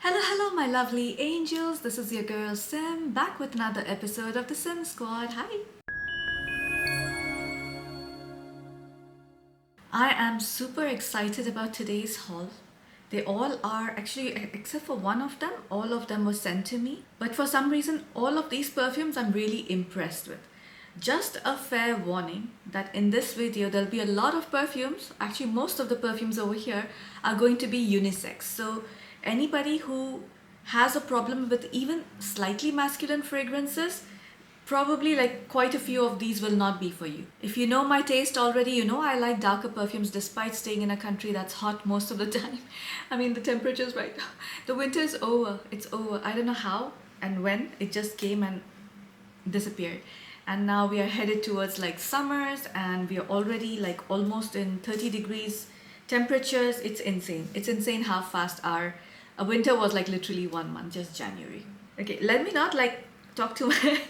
Hello, hello, my lovely angels. This is your girl Sim back with another episode of the Sim Squad. Hi. I am super excited about today's haul. They all are actually, except for one of them, all of them were sent to me. But for some reason, all of these perfumes I'm really impressed with. Just a fair warning that in this video there'll be a lot of perfumes. Actually, most of the perfumes over here are going to be unisex. So anybody who has a problem with even slightly masculine fragrances, probably like quite a few of these will not be for you. If you know my taste already, you know I like darker perfumes despite staying in a country that's hot most of the time. I mean, the temperature's right now. The winter is over. It's over. I don't know how and when. It just came and disappeared. And now we are headed towards like summers, and we are already like almost in 30 degrees temperatures. It's insane. It's insane how fast our winter was, like literally 1 month, just January. Okay, let me not like talk too much.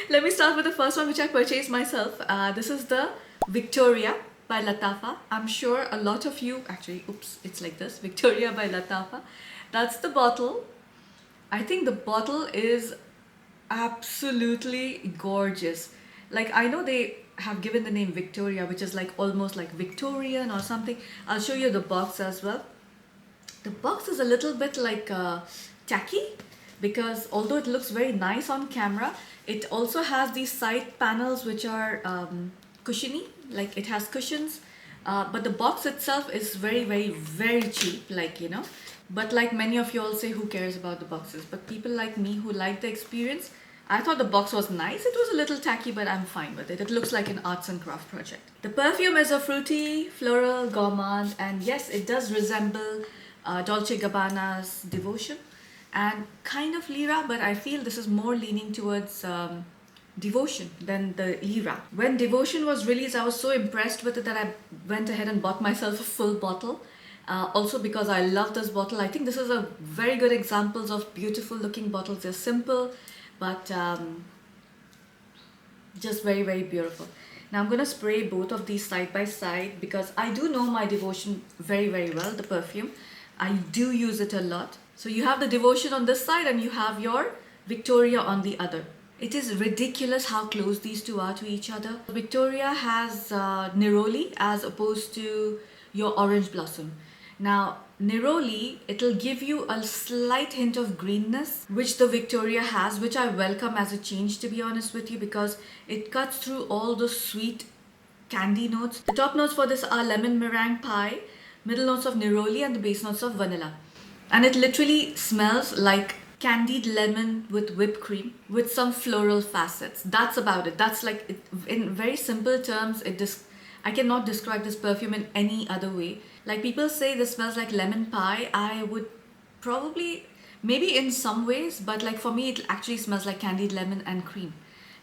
Let me start with the first one, which I purchased myself. This is the Victoria by Lattafa. I'm sure a lot of you actually, oops, it's like this, Victoria by Lattafa. That's the bottle. I think the bottle is absolutely gorgeous. Like, I know they have given the name Victoria, which is like almost like Victorian or something. I'll show you the box as well. The box is a little bit like tacky, because although it looks very nice on camera, it also has these side panels which are cushiony, like it has cushions. But the box itself is very, very, very cheap, like, you know. But like many of you all say, who cares about the boxes? But people like me who like the experience, I thought the box was nice. It was a little tacky, but I'm fine with it. It looks like an arts and craft project. The perfume is a fruity, floral, gourmand, and yes, it does resemble Dolce Gabbana's Devotion and kind of Lyra, but I feel this is more leaning towards Devotion than the Lyra. When Devotion was released, I was so impressed with it that I went ahead and bought myself a full bottle. Also because I love this bottle. I think this is a very good examples of beautiful looking bottles. They're simple, but just very, very beautiful. Now I'm gonna spray both of these side by side because I do know my Devotion very, very well, the perfume. I do use it a lot. So you have the Devotion on this side and you have your Victoria on the other. It is ridiculous how close these two are to each other. Victoria has neroli as opposed to your orange blossom. Now, neroli, it'll give you a slight hint of greenness, which the Victoria has, which I welcome as a change, to be honest with you, because it cuts through all the sweet candy notes. The top notes for this are lemon meringue pie, middle notes of neroli, and the base notes of vanilla. And it literally smells like candied lemon with whipped cream with some floral facets. That's about it. That's like, it, in very simple terms, I cannot describe this perfume in any other way. Like, people say this smells like lemon pie. I would probably, maybe in some ways, but like for me, it actually smells like candied lemon and cream,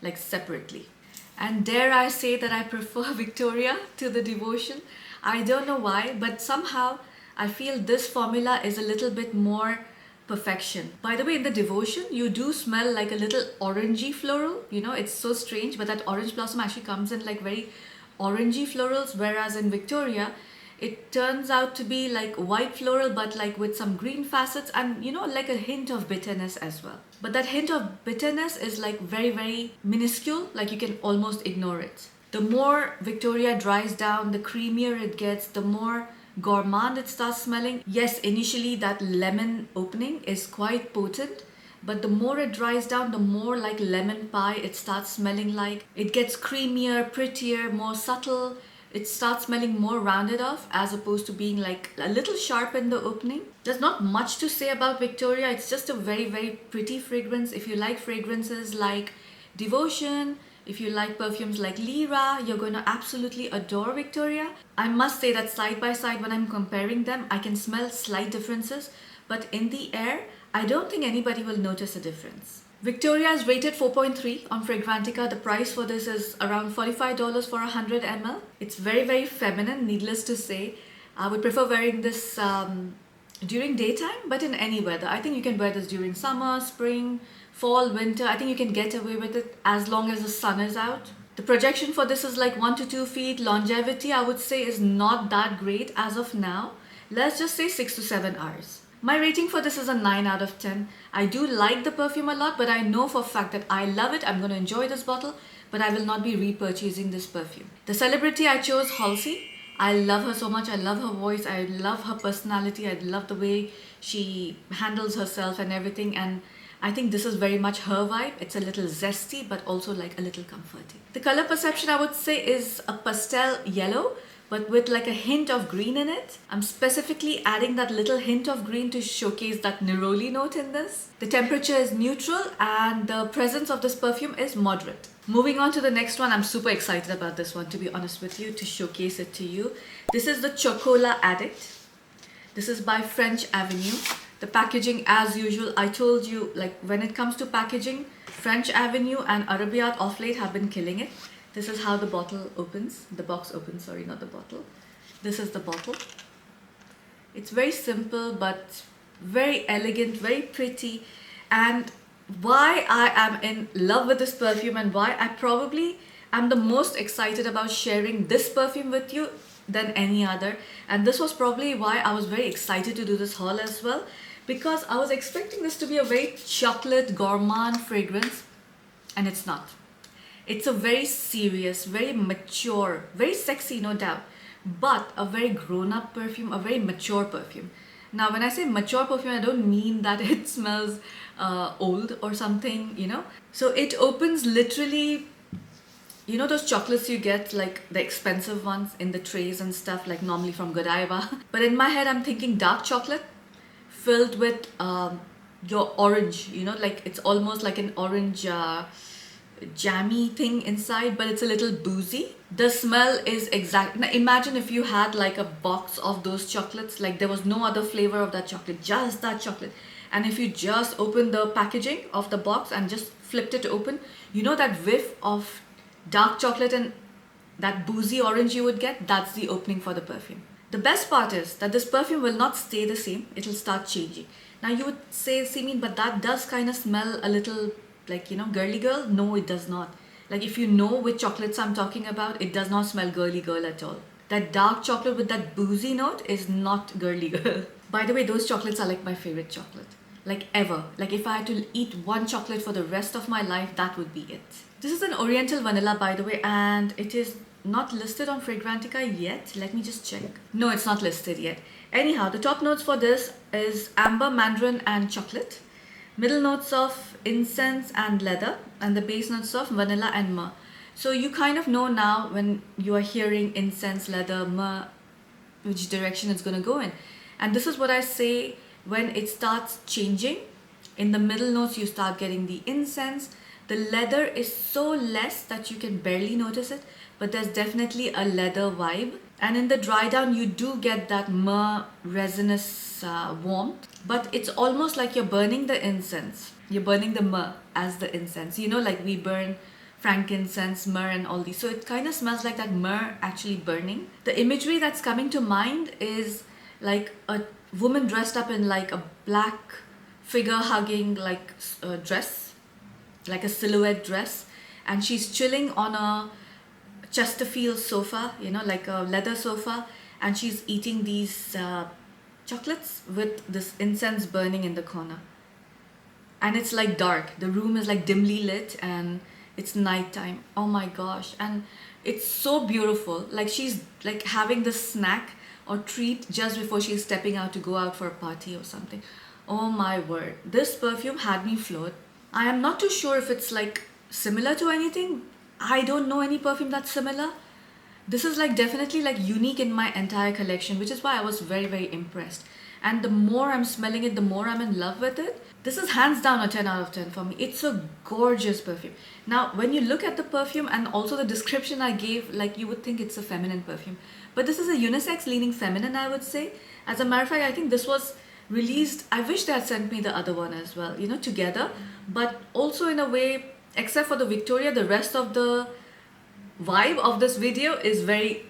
like separately. And dare I say that I prefer Victoria to the Devotion. I don't know why, but somehow I feel this formula is a little bit more perfection. By the way, in the Devotion, you do smell like a little orangey floral. You know, it's so strange, but that orange blossom actually comes in like very orangey florals, whereas in Victoria, it turns out to be like white floral, but like with some green facets and, you know, like a hint of bitterness as well. But that hint of bitterness is like very, very minuscule, like you can almost ignore it. The more Victoria dries down, the creamier it gets, the more gourmand it starts smelling. Yes, initially that lemon opening is quite potent, but the more it dries down, the more like lemon pie it starts smelling like. It gets creamier, prettier, more subtle. It starts smelling more rounded off as opposed to being like a little sharp in the opening. There's not much to say about Victoria. It's just a very, very pretty fragrance. If you like fragrances like Devotion, if you like perfumes like Lyra, you're going to absolutely adore Victoria. I must say that side by side, when I'm comparing them, I can smell slight differences, but in the air, I don't think anybody will notice a difference. Victoria is rated 4.3 on Fragrantica. The price for this is around $45 for 100 ml. It's very, very feminine, needless to say. I would prefer wearing this during daytime, but in any weather. I think you can wear this during summer, spring, fall, winter. I think you can get away with it as long as the sun is out. The projection for this is like 1 to 2 feet. Longevity, I would say, is not that great as of now. Let's just say 6 to 7 hours. My rating for this is a 9 out of 10. I do like the perfume a lot, but I know for a fact that I love it. I'm going to enjoy this bottle, but I will not be repurchasing this perfume. The celebrity I chose, Halsey. I love her so much. I love her voice. I love her personality. I love the way she handles herself and everything. And I think this is very much her vibe. It's a little zesty, but also like a little comforting. The color perception I would say is a pastel yellow, but with like a hint of green in it. I'm specifically adding that little hint of green to showcase that neroli note in this. The temperature is neutral and the presence of this perfume is moderate. Moving on to the next one, I'm super excited about this one, to be honest with you, to showcase it to you. This is the Chocola Addict. This is by French Avenue. The packaging, as usual, I told you, like when it comes to packaging, French Avenue and Arabian off late have been killing it. This is how the bottle opens. The box opens, sorry, not the bottle. This is the bottle. It's very simple but very elegant, very pretty. And why I am in love with this perfume and why I probably am the most excited about sharing this perfume with you than any other. And this was probably why I was very excited to do this haul as well, because I was expecting this to be a very chocolate gourmand fragrance, and it's not. It's a very serious, very mature, very sexy, no doubt, but a very grown-up perfume, a very mature perfume. Now, when I say mature perfume, I don't mean that it smells old or something, you know. So it opens literally, you know those chocolates you get, like the expensive ones in the trays and stuff, like normally from Godiva. But in my head, I'm thinking dark chocolate filled with your orange, you know, like it's almost like an orange jammy thing inside, but it's a little boozy. The smell is exact. Now imagine if you had like a box of those chocolates, like there was no other flavor of that chocolate, just that chocolate. And if you just open the packaging of the box and just flipped it open, you know that whiff of dark chocolate and that boozy orange you would get, that's the opening for the perfume. The best part is that this perfume will not stay the same, it'll start changing. Now you would say, Simin, but that does kind of smell a little like, you know, girly girl. No, it does not. Like if you know which chocolates I'm talking about, it does not smell girly girl at all. That dark chocolate with that boozy note is not girly girl. By the way, those chocolates are like my favorite chocolate. Like ever. Like if I had to eat one chocolate for the rest of my life, that would be it. This is an Oriental vanilla, by the way, and it is not listed on Fragrantica yet. Let me just check. No, it's not listed yet. Anyhow, the top notes for this is amber, mandarin and chocolate. Middle notes of incense and leather, and the base notes of vanilla and myrrh. So you kind of know now when you are hearing incense, leather, myrrh, which direction it's going to go in. And this is what I say when it starts changing. In the middle notes you start getting the incense. The leather is so less that you can barely notice it, but there's definitely a leather vibe. And in the dry down you do get that myrrh resinous warmth, but it's almost like you're burning the incense. You're burning the myrrh as the incense. You know, like we burn frankincense, myrrh and all these. So it kind of smells like that myrrh actually burning. The imagery that's coming to mind is like a woman dressed up in like a black figure hugging like a dress, like a silhouette dress, and she's chilling on a Chesterfield sofa, you know, like a leather sofa, and she's eating these chocolates with this incense burning in the corner. And it's like dark. The room is like dimly lit and it's nighttime. Oh my gosh. And it's so beautiful. Like she's like having this snack or treat just before she's stepping out to go out for a party or something. Oh my word. This perfume had me floored. I am not too sure if it's like similar to anything. I don't know any perfume that's similar. This is like definitely like unique in my entire collection, which is why I was very, very impressed. And the more I'm smelling it, the more I'm in love with it. This is hands down a 10 out of 10 for me. It's a gorgeous perfume. Now, when you look at the perfume and also the description I gave, like you would think it's a feminine perfume. But this is a unisex leaning feminine, I would say. As a matter of fact, I think this was released, I wish they had sent me the other one as well, you know, together. But also in a way, except for the Victoria, the rest of the vibe of this video is very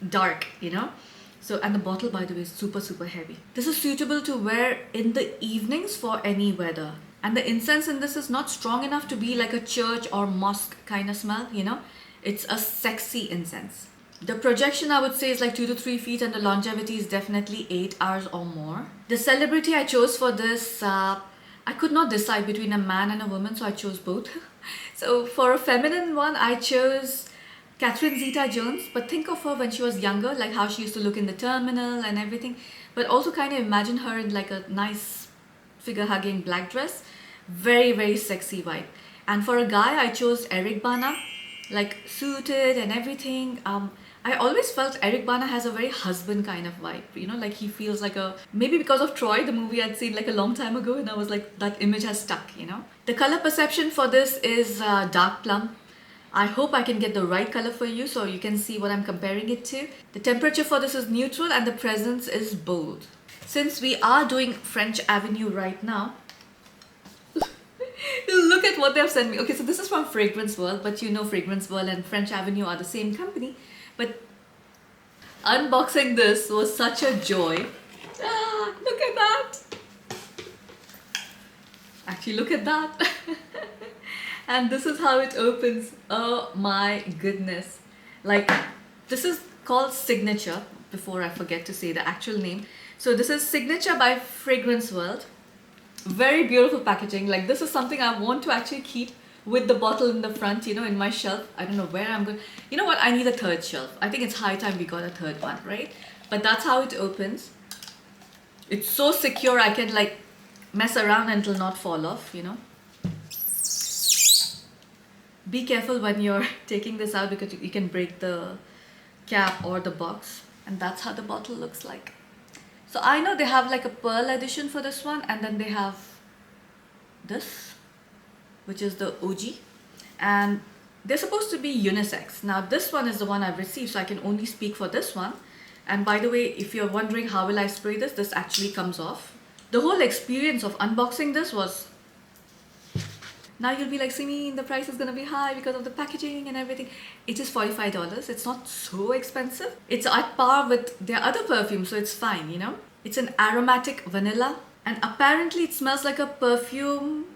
dark, you know. So, and the bottle, by the way, is super, super heavy. This is suitable to wear in the evenings for any weather. And the incense in this is not strong enough to be like a church or mosque kind of smell, you know. It's a sexy incense. The projection I would say is like 2 to 3 feet, and the longevity is definitely 8 hours or more. The celebrity I chose for this, I could not decide between a man and a woman, so I chose both. So for a feminine one, I chose Catherine Zeta-Jones, but think of her when she was younger, like how she used to look in the terminal and everything, but also kind of imagine her in like a nice figure-hugging black dress. Very, very sexy vibe. And for a guy, I chose Eric Bana, like suited and everything. I always felt Eric Bana has a very husband kind of vibe, you know, like he feels like a, maybe because of Troy, the movie I'd seen like a long time ago, and I was like, that image has stuck, you know. The color perception for this is dark plum. I hope I can get the right color for you so you can see what I'm comparing it to. The temperature for this is neutral and the presence is bold. Since we are doing French Avenue right now, look at what they've sent me. Okay, so this is from Fragrance World, but you know Fragrance World and French Avenue are the same company. But unboxing this was such a joy. Look at that. Actually, look at that. And this is how it opens. Oh my goodness. Like, this is called Signature, before I forget to say the actual name. So this is Signature by Fragrance World. Very beautiful packaging. Like, this is something I want to actually keep with the bottle in the front, you know, in my shelf. I don't know where I'm going. You know what? I need a third shelf. I think it's high time we got a third one, right? But that's how it opens. It's so secure, I can like mess around and it'll not fall off, you know. Be careful when you're taking this out because you can break the cap or the box. And that's how the bottle looks like. So I know they have like a pearl edition for this one, and then they have this, which is the OG, and they're supposed to be unisex. Now this one is the one I've received, so I can only speak for this one. And by the way, if you're wondering how will I spray this, this actually comes off. The whole experience of unboxing this was, now you'll be like, Simin, the price is gonna be high because of the packaging and everything. It is $45. It's not so expensive. It's at par with their other perfumes, so it's fine, you know. It's an aromatic vanilla, and apparently it smells like a perfume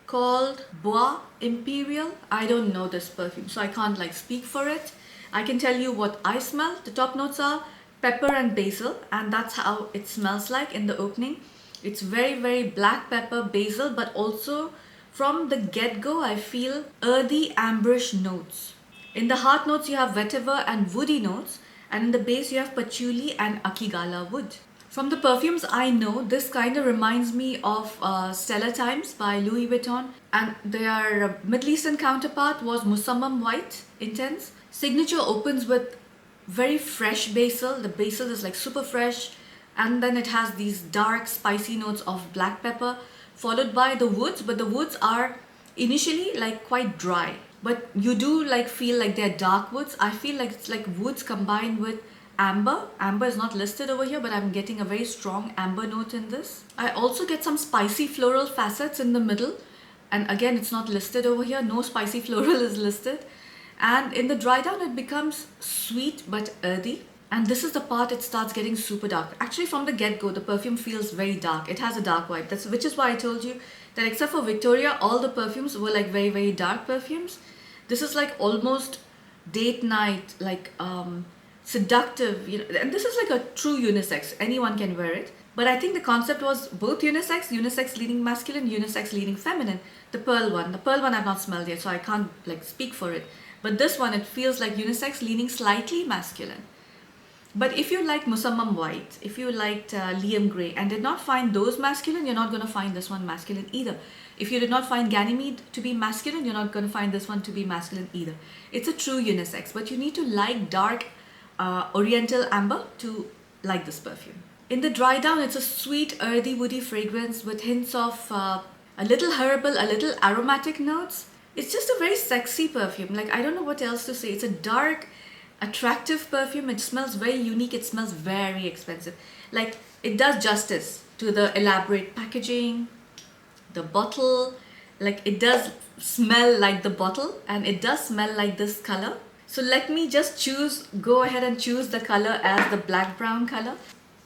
called Bois Imperial. I don't know this perfume, so I can't like speak for it. I can tell you what I smell. The top notes are pepper and basil, and that's how it smells like in the opening. It's very, very black pepper, basil, but also from the get-go, I feel earthy amberish notes. In the heart notes, you have vetiver and woody notes, and in the base, you have patchouli and akigala wood. From the perfumes I know, this kind of reminds me of Stellar Times by Louis Vuitton, and their Middle Eastern counterpart was Musammam White Intense. Signature opens with very fresh basil. The basil is like super fresh, and then it has these dark spicy notes of black pepper, followed by the woods, but the woods are initially like quite dry, but you do like feel like they're dark woods. I feel like it's like woods combined with amber. Amber is not listed over here, but I'm getting a very strong amber note in this. I also get some spicy floral facets in the middle, and again it's not listed over here. No spicy floral is listed. And in the dry down it becomes sweet but earthy. And this is the part it starts getting super dark. Actually, from the get-go, the perfume feels very dark. It has a dark vibe. Which is why I told you that except for Victoria, all the perfumes were like very, very dark perfumes. This is like almost date night, like seductive, you know, and this is like a true unisex. Anyone can wear it. But I think the concept was both unisex, unisex leaning masculine, unisex leaning feminine. The pearl one I've not smelled yet, so I can't like speak for it. But this one, it feels like unisex leaning slightly masculine. But if you like Musammam White, if you liked Liam Grey and did not find those masculine, you're not going to find this one masculine either. If you did not find Ganymede to be masculine, you're not going to find this one to be masculine either. It's a true unisex, but you need to like dark oriental amber to like this perfume. In the dry down, it's a sweet, earthy, woody fragrance with hints of a little herbal, a little aromatic notes. It's just a very sexy perfume. Like, I don't know what else to say. It's a dark, attractive perfume. It smells very unique. It smells very expensive. Like, it does justice to the elaborate packaging, the bottle. Like, it does smell like the bottle, and it does smell like this color. So let me just go ahead and choose the color as the black brown color.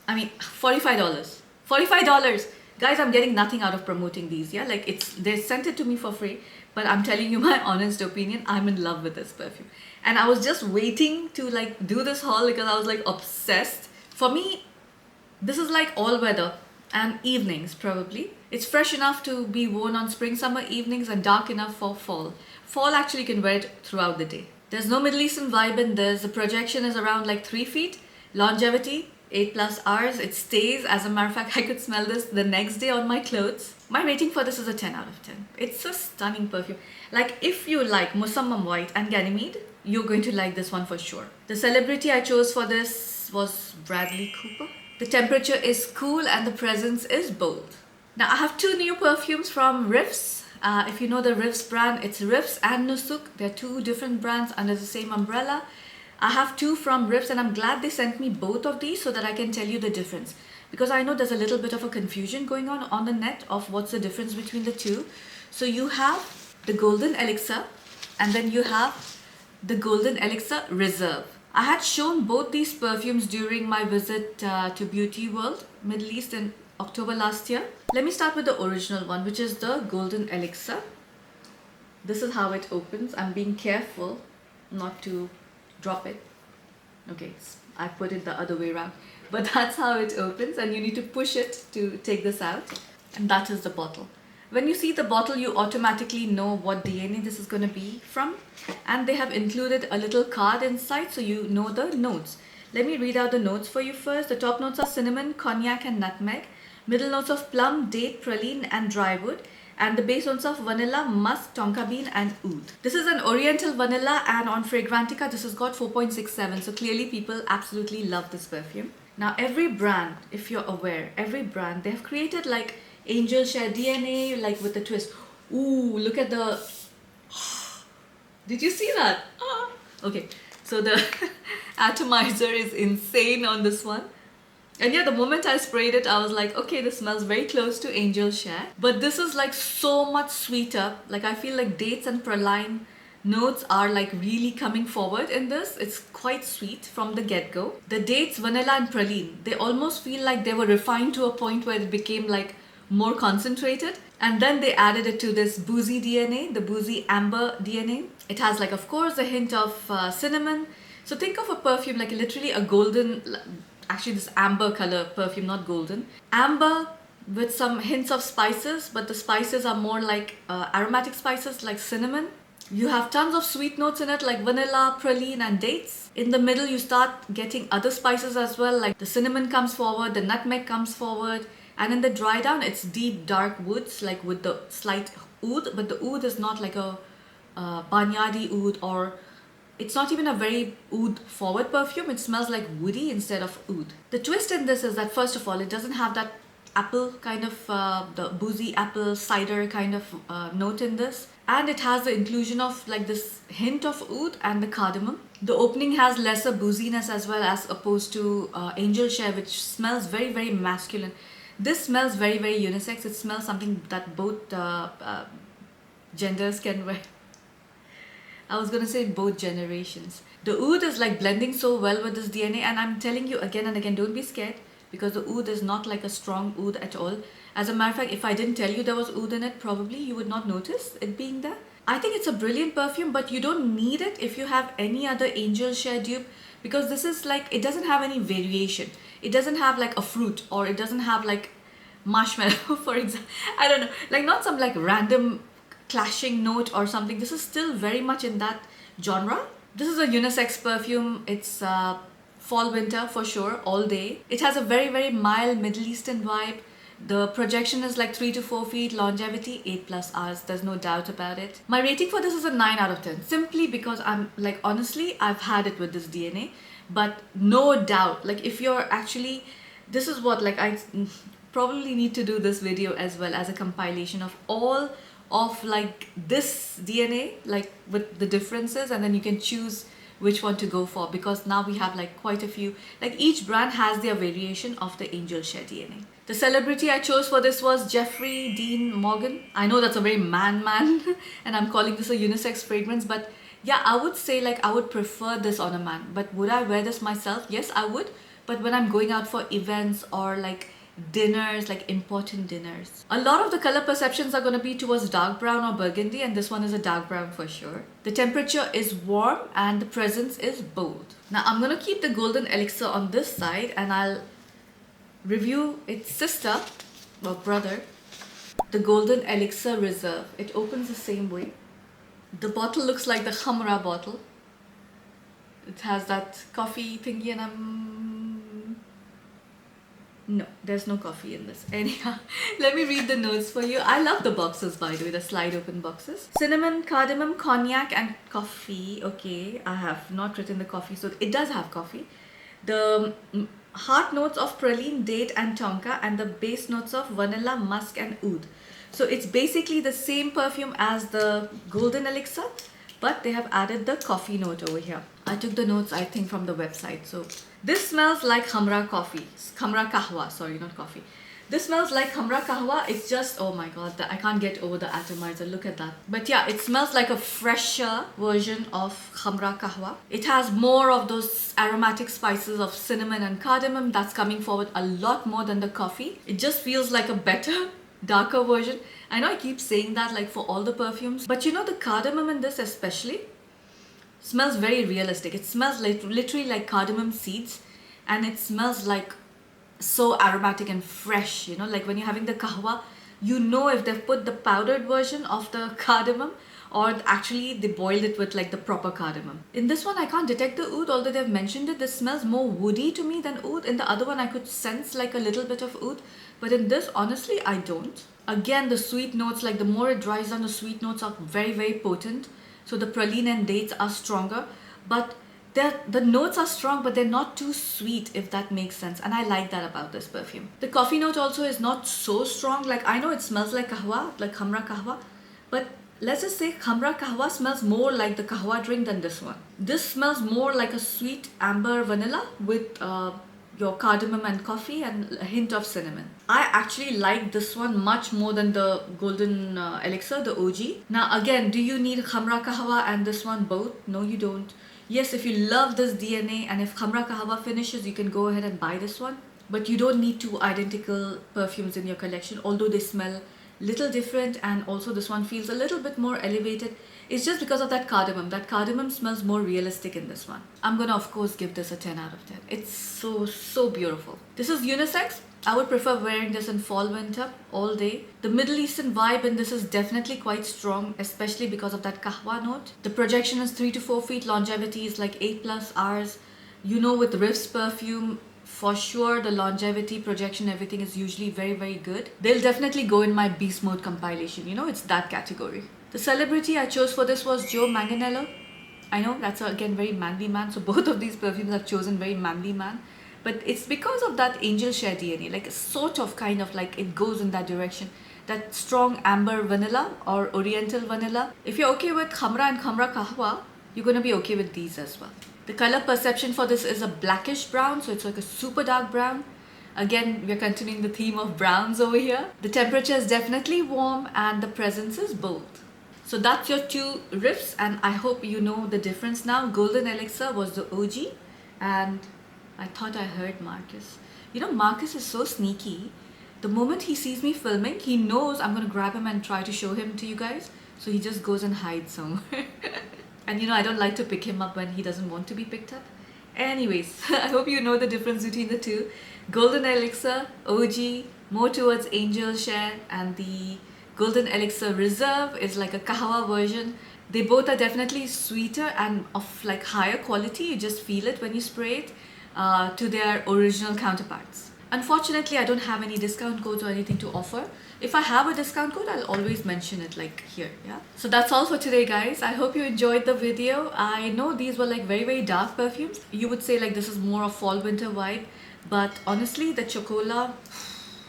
I mean, $45. $45. Guys, I'm getting nothing out of promoting these, yeah? Like they sent it to me for free, but I'm telling you my honest opinion, I'm in love with this perfume. And I was just waiting to like do this haul because I was like obsessed. For me, this is like all weather and evenings probably. It's fresh enough to be worn on spring summer evenings and dark enough for fall. Fall actually can wear it throughout the day. There's no Middle Eastern vibe in this. The projection is around like 3 feet. Longevity, 8+ hours. It stays. As a matter of fact, I could smell this the next day on my clothes. My rating for this is a 10 out of 10. It's a stunning perfume. Like if you like Musammam White and Ganymede, you're going to like this one for sure. The celebrity I chose for this was Bradley Cooper. The temperature is cool and the presence is bold. Now I have 2 new perfumes from Riiffs. If you know the Riiffs brand, it's Riiffs and Nusuk. They're 2 different brands under the same umbrella. I have 2 from Riiffs and I'm glad they sent me both of these so that I can tell you the difference. Because I know there's a little bit of a confusion going on the net of what's the difference between the 2. So you have the Golden Elixir and then you have the Golden Elixir Reserve. I had shown both these perfumes during my visit to Beauty World, Middle East in October last year. Let me start with the original one, which is the Golden Elixir. This is how it opens. I'm being careful not to drop it. Okay, I put it the other way around. But that's how it opens and you need to push it to take this out. And that is the bottle. When you see the bottle, you automatically know what DNA this is going to be from. And they have included a little card inside so you know the notes. Let me read out the notes for you first. The top notes are cinnamon, cognac and nutmeg. Middle notes of plum, date, praline and dry wood. And the base notes of vanilla, musk, tonka bean and oud. This is an oriental vanilla and on Fragrantica this has got 4.67. So clearly people absolutely love this perfume. Now every brand, if you're aware, every brand, they have created like angel share DNA like with a twist. Ooh, look at the... Did you see that? Okay, so the atomizer is insane on this one. And yeah, the moment I sprayed it, I was like, okay, this smells very close to angel share. But this is like so much sweeter. Like I feel like dates and praline notes are like really coming forward in this. It's quite sweet from the get-go. The dates, vanilla and praline, they almost feel like they were refined to a point where it became like more concentrated. And then they added it to this boozy DNA, the boozy amber DNA. It has like, of course, a hint of cinnamon. So think of a perfume like literally a golden... Actually, this amber color perfume, not golden. Amber with some hints of spices, but the spices are more like aromatic spices like cinnamon. You have tons of sweet notes in it like vanilla, praline and dates. In the middle, you start getting other spices as well, like the cinnamon comes forward, the nutmeg comes forward. And in the dry down, it's deep dark woods like with the slight oud, but the oud is not like a banyadi oud or... It's not even a very oud forward perfume. It smells like woody instead of oud. The twist in this is that first of all, it doesn't have that apple kind of, the boozy apple cider kind of note in this. And it has the inclusion of like this hint of oud and the cardamom. The opening has lesser booziness as well as opposed to angel share, which smells very, very masculine. This smells very, very unisex. It smells something that both genders can wear. I was going to say both generations. The oud is like blending so well with this DNA, and I'm telling you again and again, don't be scared because the oud is not like a strong oud at all. As a matter of fact, if I didn't tell you there was oud in it, probably you would not notice it being there. I think it's a brilliant perfume, but you don't need it if you have any other angel share dupe because this is like, it doesn't have any variation. It doesn't have like a fruit or it doesn't have like marshmallow, for example. I don't know, like not some like random clashing note or something. This is still very much in that genre. This is a unisex perfume. It's fall winter for sure, all day. It has a very, very mild Middle Eastern vibe. The projection is like 3 to 4 feet, longevity 8+ hours. There's no doubt about it. My rating for this is a 9 out of 10 simply because I'm like, honestly, I've had it with this DNA, but no doubt, like if you're actually, this is what, like I probably need to do this video as well as a compilation of all of like this DNA, like with the differences, and then you can choose which one to go for because now we have like quite a few, like each brand has their variation of the angel share DNA. The celebrity I chose for this was Jeffrey Dean Morgan. I know that's a very man and I'm calling this a unisex fragrance, but yeah, I would say like I would prefer this on a man. But would I wear this myself? Yes, I would. But when I'm going out for events or like dinners, like important dinners. A lot of the color perceptions are going to be towards dark brown or burgundy, and this one is a dark brown for sure. The temperature is warm and the presence is bold. Now I'm going to keep the golden elixir on this side and I'll review its sister or brother, the golden elixir reserve. It opens the same way. The bottle looks like the khamra bottle. It has that coffee thingy and no, there's no coffee in this. Anyhow, let me read the notes for you. I love the boxes, by the way, the slide open boxes. Cinnamon, cardamom, cognac and coffee. Okay, I have not written the coffee, so it does have coffee. The heart notes of praline, date and tonka, and the base notes of vanilla, musk and oud. So it's basically the same perfume as the golden elixir, but they have added the coffee note over here. I took the notes, I think, from the website. So this smells like khamra coffee. Khamra kahwa, sorry, not coffee. This smells like khamra kahwa. It's just, oh my god, I can't get over the atomizer. Look at that. But yeah, it smells like a fresher version of khamra kahwa. It has more of those aromatic spices of cinnamon and cardamom. That's coming forward a lot more than the coffee. It just feels like a better, darker version. I know I keep saying that like for all the perfumes, but you know, the cardamom in this especially smells very realistic. It smells like literally like cardamom seeds, and it smells like so aromatic and fresh, you know, like when you're having the kahwa, you know if they've put the powdered version of the cardamom or actually they boiled it with like the proper cardamom. In this one I can't detect the oud, although they've mentioned it. This smells more woody to me than oud. In the other one I could sense like a little bit of oud, but in this honestly I don't. Again, the sweet notes, like the more it dries down, the sweet notes are very, very potent. So the praline and dates are stronger, but the notes are strong, but they're not too sweet, if that makes sense. And I like that about this perfume. The coffee note also is not so strong. Like I know it smells like kahwa, like khamra kahwa, but let's just say khamra kahwa smells more like the kahwa drink than this one. This smells more like a sweet amber vanilla with your cardamom and coffee and a hint of cinnamon. I actually like this one much more than the golden elixir, the OG. Now again, do you need khamra kahwa and this one both? No, you don't. Yes, if you love this DNA and if khamra kahwa finishes, you can go ahead and buy this one. But you don't need two identical perfumes in your collection, although they smell little different, and also this one feels a little bit more elevated. It's just because of that cardamom. That cardamom smells more realistic in this one. I'm gonna of course give this a 10 out of 10. It's so beautiful. This is unisex. I would prefer wearing this in fall winter all day. The Middle Eastern vibe in this is definitely quite strong, especially because of that kahwa note. The projection is 3 to 4 feet, longevity is like 8+ hours. You know, with Riiffs Perfume, for sure the longevity, projection, everything is usually very, very good. They'll definitely go in my beast mode compilation. You know, it's that category. The celebrity I chose for this was Joe Manganiello. I know that's again very manly man, so both of these perfumes I've chosen very manly man. But it's because of that angel share DNA, like sort of kind of like it goes in that direction. That strong amber vanilla or oriental vanilla. If you're okay with khamra and khamra kahwa, you're going to be okay with these as well. The color perception for this is a blackish brown, so it's like a super dark brown. Again, we're continuing the theme of browns over here. The temperature is definitely warm and the presence is bold. So that's your two Riiffs, and I hope you know the difference now. Golden Elixir was the OG, and I thought I heard Marcus. You know, Marcus is so sneaky. The moment he sees me filming, he knows I'm going to grab him and try to show him to you guys. So he just goes and hides somewhere. And you know, I don't like to pick him up when he doesn't want to be picked up. Anyways, I hope you know the difference between the two. Golden Elixir, OG, more towards angel share, and the Golden Elixir Reserve is like a kahwa version. They both are definitely sweeter and of like higher quality. You just feel it when you spray it to their original counterparts. Unfortunately, I don't have any discount codes or anything to offer. If I have a discount code, I'll always mention it like here, yeah? So that's all for today, guys. I hope you enjoyed the video. I know these were like very, very dark perfumes. You would say like this is more of fall winter vibe, but honestly, the Chocola,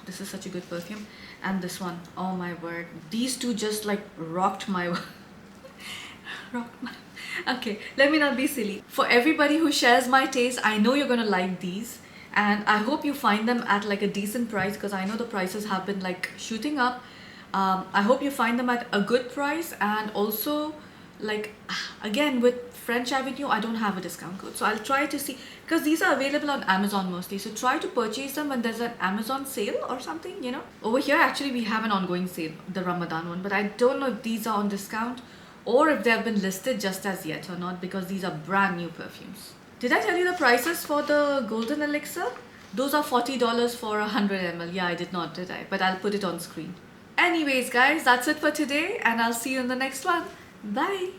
this is such a good perfume. And this one, oh my word. These two just like rocked my okay, let me not be silly. For everybody who shares my taste, I know you're gonna like these. And I hope you find them at like a decent price, because I know the prices have been like shooting up. I hope you find them at a good price, and also like again with French Avenue, I don't have a discount code. So I'll try to see, because these are available on Amazon mostly. So try to purchase them when there's an Amazon sale or something, you know. Over here, actually, we have an ongoing sale, the Ramadan one. But I don't know if these are on discount or if they have been listed just as yet or not, because these are brand new perfumes. Did I tell you the prices for the Golden Elixir? Those are $40 for 100 ml. Yeah, I did not, did I? But I'll put it on screen. Anyways, guys, that's it for today, and I'll see you in the next one. Bye.